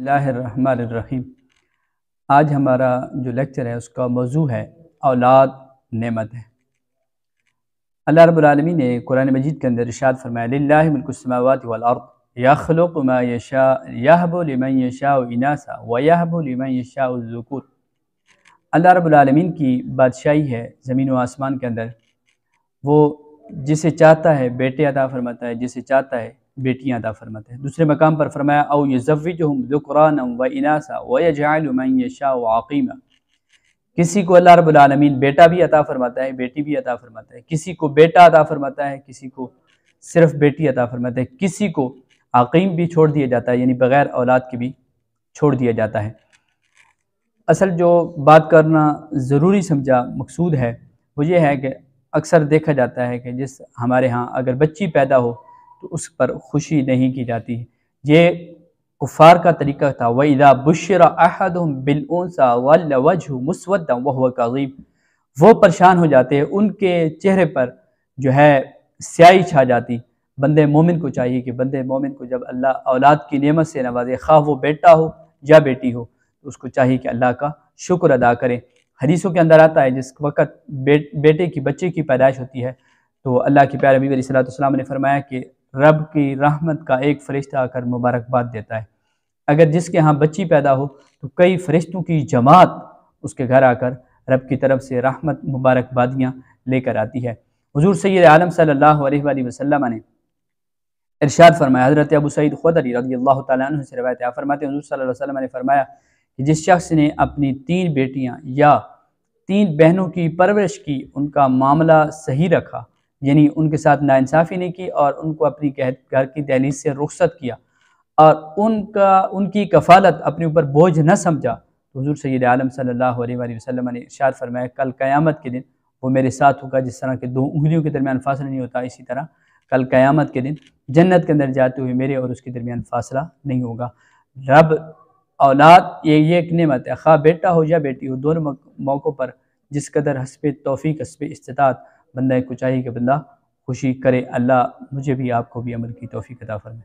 बिस्मिल्लाहिर्रहमानिर्रहीम। आज हमारा जो लेक्चर है उसका मौजू है औलाद नेमत है। अल्लाह रब्बुल आलमीन ने कुरान मजीद के अंदर इरशाद फरमाया, लिल्लाहि मुल्कुस समावाति वल अर्द यख्लुकु मा यशा यहबु लिमन यशाउ इनासा व यहबु लिमन यशाउ ज़ुकुर। अल्लाह रब्बुल आलमीन की बादशाही है ज़मीन व आसमान के अंदर। वो जिसे चाहता है बेटे अता फरमाता है, जिसे चाहता है बेटियां अता फरमाता है। दूसरे मकाम पर फरमाया, औ युज़व्विजुहुम ज़ुक्रानन व इनासा व यजअलु मन यशाउ अक़ीमा। किसी को अल्लाह रब्बुल आलमीन बेटा भी अता फरमाता है, बेटी भी अता फरमाता है। किसी को बेटा अता फरमाता है, किसी को सिर्फ बेटी अता फरमाता है। किसी को अक़ीम भी छोड़ दिया जाता है, यानी बग़ैर औलाद के भी छोड़ दिया जाता है। असल जो बात करना ज़रूरी समझा मकसूद है वो ये है कि अक्सर देखा जाता है कि जिस हमारे यहाँ अगर बच्ची पैदा हो तो उस पर खुशी नहीं की जाती है। ये कुफ़ार का तरीका था। व इज़ा बुश्शिरा अहदुहुम बिल उन्सा वल्ला वजहु मुस्वद्दन व हुवा कज़ीम। वो परेशान हो जाते हैं, उनके चेहरे पर जो है स्याही छा जाती। बंदे मोमिन को चाहिए कि बंदे मोमिन को जब अल्लाह औलाद की नेमत से नवाजे, खा वो बेटा हो या बेटी हो, तो उसको चाहिए कि अल्लाह का शुक्र अदा करे। हदीसों के अंदर आता है जिस वक़्त बेटे की बच्चे की पैदाइश होती है तो अल्लाह के प्यारे नबी अलैहिस्सलातु वस्सलाम ने फरमाया कि रब की रहमत का एक फ़रिश्ता आकर मुबारकबाद देता है। अगर जिसके यहाँ बच्ची पैदा हो तो कई फ़रिश्तों की जमात उसके घर आकर रब की तरफ से रहमत मुबारकबादियाँ लेकर आती है। हुज़ूर सय्यद आलम सल्लल्लाहु अलैहि वसल्लम ने इरशाद फरमाया, हज़रत अबू सईद खुदरी रज़ियल्लाहु तआला अन्हु से रिवायत है, आप फरमाते हैं हुज़ूर सल्लल्लाहु अलैहि वसल्लम ने फरमाया कि जिस शख्स ने अपनी 3 बेटियां या 3 बहनों की परवरिश की, उनका मामला सही रखा, यानी उनके साथ नाइंसाफ़ी नहीं की और उनको अपनी घर की दहलीज से रुखसत किया और उनकी कफ़ालत अपने ऊपर बोझ न समझा, तो हुज़ूर सय्यद आलम सल्लल्लाहु अलैहि वसल्लम ने इरशाद फरमाया, कल क़यामत के दिन वो मेरे साथ होगा। जिस तरह के 2 उंगलियों के दरमियान फ़ासला नहीं होता, इसी तरह कल क़यामत के दिन जन्नत के अंदर जाते हुए मेरे और उसके दरमियान फ़ासला नहीं होगा। रब औलाद ये एक नेमत है, खा बेटा हो या बेटी हो, दोनों मौक़ों पर जिस कदर हस्बे तौफ़ीक हस्बे इस्तिताअत बंदा को चाहिए कि बंदा खुशी करे। अल्लाह मुझे भी आपको भी अमल की तौफ़ीक अता फ़रमाए।